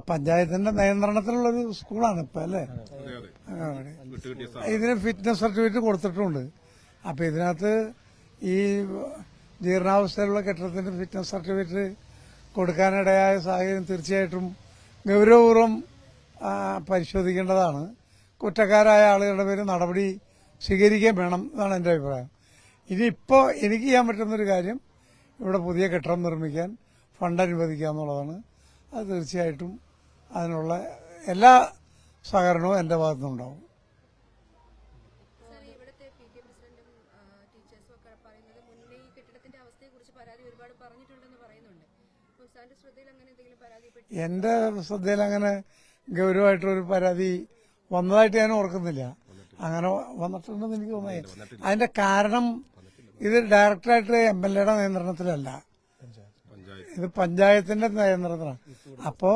പഞ്ചായത്തിന്റെ നിയന്ത്രണത്തിലുള്ളൊരു സ്കൂളാണ് ഇപ്പൊ അല്ലേ. ഇതിന് ഫിറ്റ്നസ് സർട്ടിഫിക്കറ്റ് കൊടുത്തിട്ടുണ്ട്. അപ്പൊ ഇതിനകത്ത് ഈ ജീർണാവസ്ഥയിലുള്ള കെട്ടിടത്തിന്റെ ഫിറ്റ്നസ് സർട്ടിഫിക്കറ്റ് കൊടുക്കാനിടയായ സാഹചര്യം തീർച്ചയായിട്ടും ഗൗരവപൂർവ്വം പരിശോധിക്കേണ്ടതാണ്. കുറ്റക്കാരായ ആളുകളുടെ പേര് നടപടി സ്വീകരിക്കുകയും വേണം എന്നാണ് എൻ്റെ അഭിപ്രായം. ഇനിയിപ്പോൾ എനിക്ക് ചെയ്യാൻ പറ്റുന്നൊരു കാര്യം ഇവിടെ പുതിയ കെട്ടിടം നിർമ്മിക്കാൻ ഫണ്ട് അനുവദിക്കുക എന്നുള്ളതാണ്. അത് തീർച്ചയായിട്ടും അതിനുള്ള എല്ലാ സഹകരണവും എൻ്റെ ഭാഗത്തുനിന്നുണ്ടാവും. എന്റെ ശ്രദ്ധയിൽ അങ്ങനെ ഗൗരവമായിട്ടൊരു പരാതി വന്നതായിട്ട് ഞാൻ ഓർക്കുന്നില്ല. അങ്ങനെ വന്നിട്ടുണ്ടെന്ന് എനിക്ക് തോന്നുന്നത്. അതിന്റെ കാരണം ഇത് ഡയറക്ടറായിട്ട് MLA യുടെ നിയന്ത്രണത്തിലല്ല, ഇത് പഞ്ചായത്തിന്റെ നിയന്ത്രണത്തിലാണ്. അപ്പോ